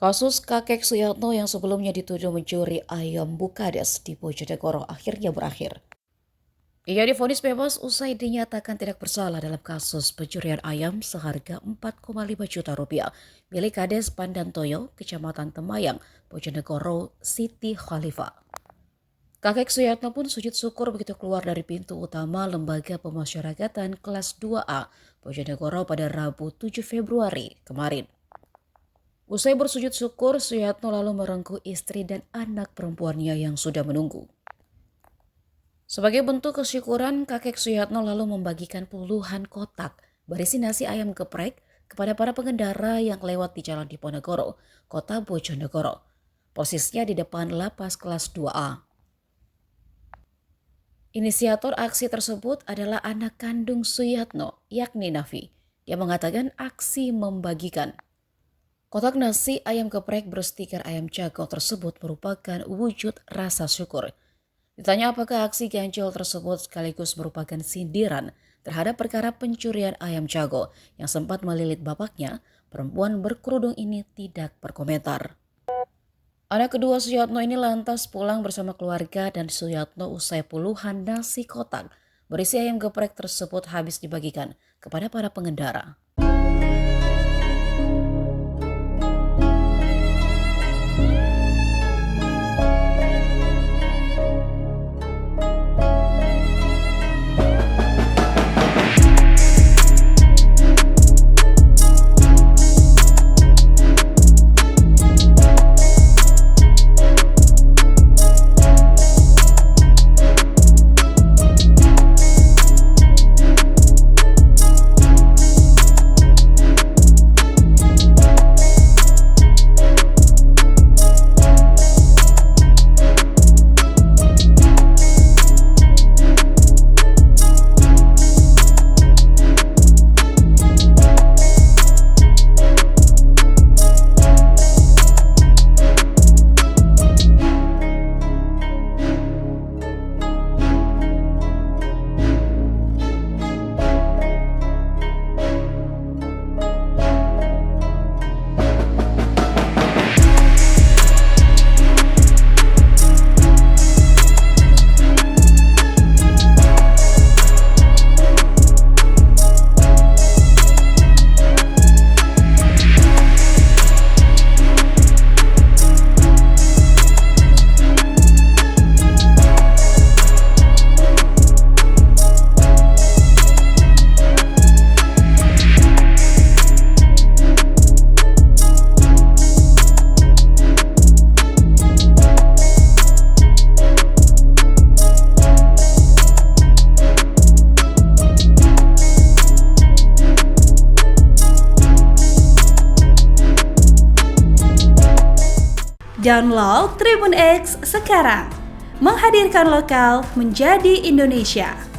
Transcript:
Kasus kakek Suyatno yang sebelumnya dituduh mencuri ayam Bukades di Bojonegoro akhirnya berakhir. Ia divonis bebas usai dinyatakan tidak bersalah dalam kasus pencurian ayam seharga 4,5 juta rupiah milik Kades Pandantoyo, Kecamatan Temayang, Bojonegoro, Siti Khalifah. Kakek Suyatno pun sujud syukur begitu keluar dari pintu utama Lembaga Pemasyarakatan kelas 2A, Bojonegoro pada Rabu 7 Februari kemarin. Usai bersujud syukur, Suyatno lalu merengkuh istri dan anak perempuannya yang sudah menunggu. Sebagai bentuk kesyukuran, kakek Suyatno lalu membagikan puluhan kotak berisi nasi ayam geprek kepada para pengendara yang lewat di Jalan Diponegoro, Kota Bojonegoro. Persisnya di depan lapas kelas 2A. Inisiator aksi tersebut adalah anak kandung Suyatno, yakni Nafi. Dia mengatakan aksi membagikan kotak nasi ayam geprek berstiker ayam jago tersebut merupakan wujud rasa syukur. Ditanya apakah aksi ganjil tersebut sekaligus merupakan sindiran terhadap perkara pencurian ayam jago yang sempat melilit bapaknya, perempuan berkerudung ini tidak berkomentar. Anak kedua Suyatno ini lantas pulang bersama keluarga dan Suyatno usai puluhan nasi kotak berisi ayam geprek tersebut habis dibagikan kepada para pengendara. Download Tribun X sekarang, menghadirkan lokal menjadi Indonesia.